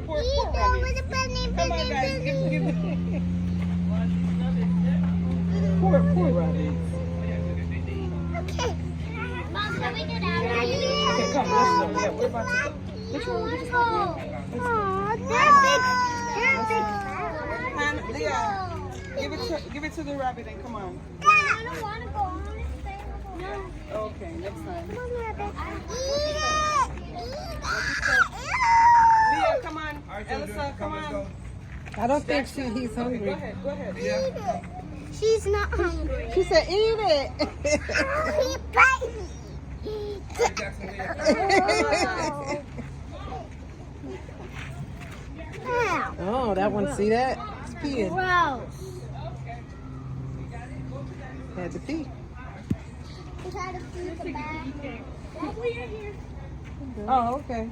Poor rabbit. Come on, guys. Give it. Poor rabbit. Okay. Mom, can we do that? Okay, come. Let's go. Yeah, we're about to go. Which one? Which one? Han, Leah, give it to the rabbit and come on. I don't want to go. I want to stay. Okay, next time. Come on, rabbit. Leah, come on. Elsa, come on. I don't think he's Okay, go hungry. ahead. Go ahead. She's not hungry. She said, eat it. He bite me. Ow. Oh, that one, see that? It's peeing. Gross. Had to pee. We tried to feed the bag. Oh, okay.